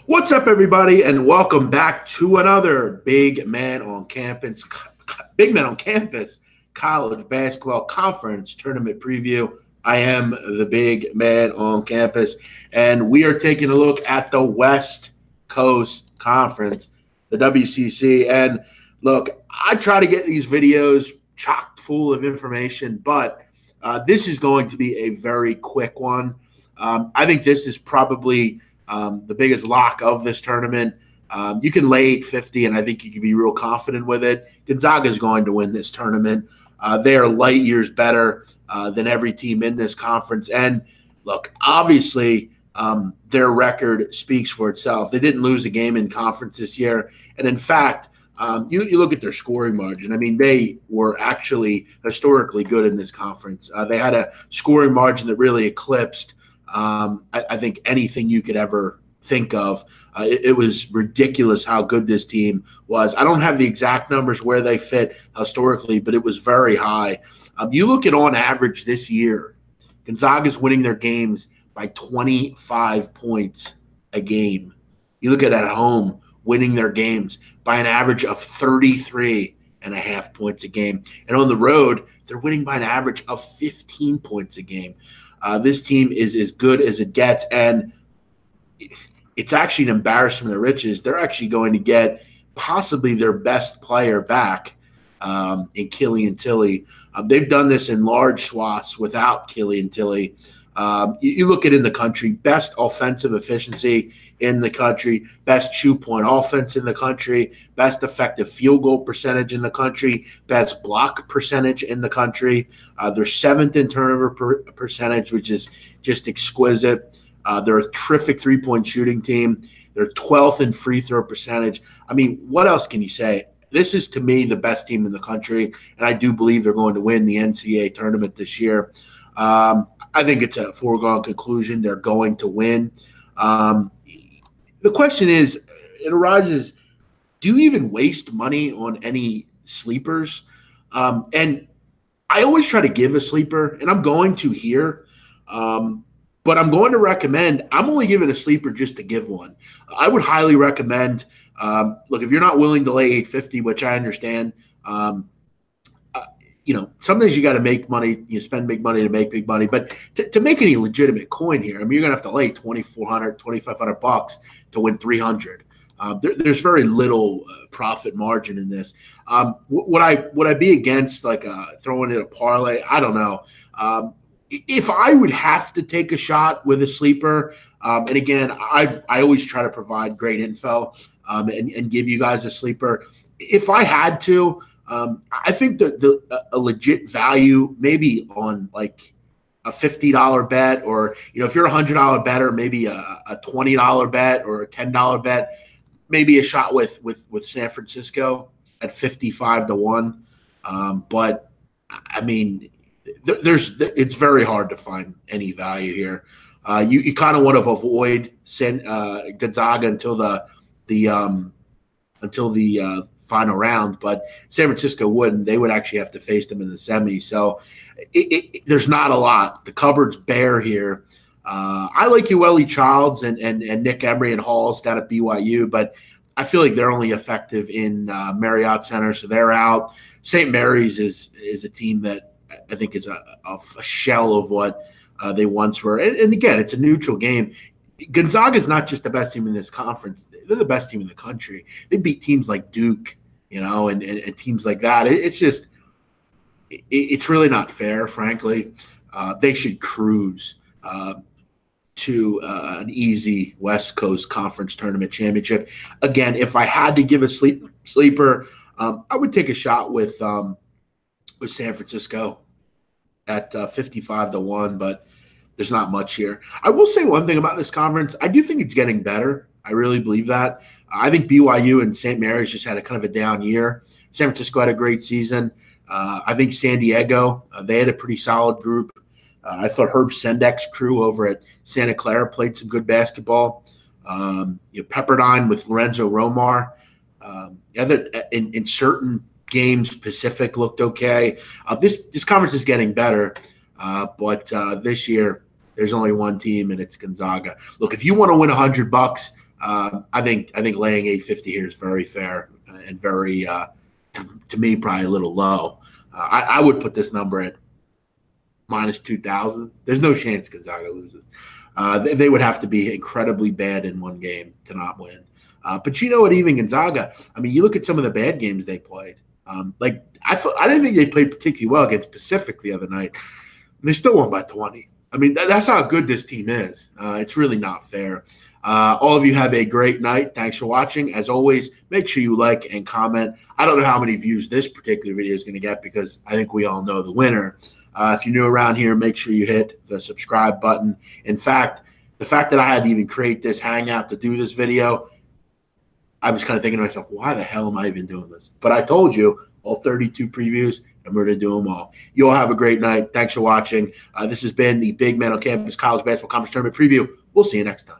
What's up, everybody, and welcome back to another Big Man on Campus College Basketball Conference Tournament Preview. I am the Big Man on Campus, and we are taking a look at the West Coast Conference, the WCC. And look, I try to get these videos chock full of information, but this is going to be a very quick one. I think this is probably the biggest lock of this tournament. You can lay 850, and I think you can be real confident with it. Gonzaga is going to win this tournament. They are light years better than every team in this conference. And look, obviously, their record speaks for itself. They didn't lose a game in conference this year. And in fact, you look at their scoring margin. I mean, they were actually historically good in this conference. They had a scoring margin that really eclipsed I think anything you could ever think of. It was ridiculous how good this team was. I don't have the exact numbers where they fit historically, but it was very high. You look at on average this year, Gonzaga's winning their games by 25 points a game. You look at home, winning their games by an average of 33.5 points a game. And on the road, they're winning by an average of 15 points a game. This team is as good as it gets, and it's actually an embarrassment of riches. They're actually going to get possibly their best player back in Killian Tilly. They've done this in large swaths without Killian Tilly. You look at in the country, best offensive efficiency in the country, best shoe-point offense in the country, best effective field goal percentage in the country, best block percentage in the country. They're seventh in turnover percentage, which is just exquisite. They're a terrific three-point shooting team. They're 12th in free throw percentage. I mean, what else can you say? This is, to me, the best team in the country, and I do believe they're going to win the NCAA tournament this year. I think it's a foregone conclusion. They're going to win. The question is, it arises, do you even waste money on any sleepers? And I always try to give a sleeper, and I'm going to here, but I'm going to recommend, I'm only giving a sleeper just to give one. I would highly recommend, look, if you're not willing to lay 850, which I understand, sometimes you got to make money. You spend big money to make big money. But to make any legitimate coin here, I mean, you're going to have to lay $2,400, $2,500 to win 300. There's very little profit margin in this. Would I be against throwing in a parlay? I don't know. If I would have to take a shot with a sleeper, and again, I always try to provide great info and give you guys a sleeper. If I had to, I think that a legit value maybe on like a $50 bet, or if you're a $100 better, maybe a $20 bet or a $10 bet, maybe a shot with San Francisco at 55-1. But I mean, it's very hard to find any value here. You kind of want to avoid Gonzaga until the final round, but San Francisco wouldn't. They would actually have to face them in the semi. So there's not a lot. The cupboard's bare here. I like Ueli Childs and Nick Emery and Halls down at BYU, but I feel like they're only effective in Marriott Center, so they're out. St. Mary's is a team that I think is a shell of what they once were. And again, it's a neutral game. Gonzaga is not just the best team in this conference. They're the best team in the country. They beat teams like Duke, and teams like that. It's really not fair, frankly. They should cruise to an easy West Coast Conference Tournament championship. Again, if I had to give a sleeper, I would take a shot with San Francisco at 55-1, but there's not much here. I will say one thing about this conference. I do think it's getting better. I really believe that. I think BYU and St. Mary's just had a kind of a down year. San Francisco had a great season. I think San Diego, they had a pretty solid group. I thought Herb Sendek's crew over at Santa Clara played some good basketball. Pepperdine with Lorenzo Romar. In certain games, Pacific looked okay. This conference is getting better, but this year there's only one team, and it's Gonzaga. Look, if you want to win $100 I think laying 850 here is very fair and very to me probably a little low. I would put this number at minus 2,000. There's no chance Gonzaga loses. They would have to be incredibly bad in one game to not win. But you know what? Even Gonzaga, I mean, you look at some of the bad games they played. I didn't think they played particularly well against Pacific the other night. They still won by 20. I mean, that's how good this team is. It's really not fair. All of you have a great night. Thanks for watching. As always, make sure you like and comment. I don't know how many views this particular video is going to get because I think we all know the winner. If you're new around here, make sure you hit the subscribe button. In fact, the fact that I had to even create this hangout to do this video, I was kind of thinking to myself, why the hell am I even doing this? But I told you, all 32 previews, and we're going to do them all. You all have a great night. Thanks for watching. This has been the Big Man on Campus College Basketball Conference Tournament Preview. We'll see you next time.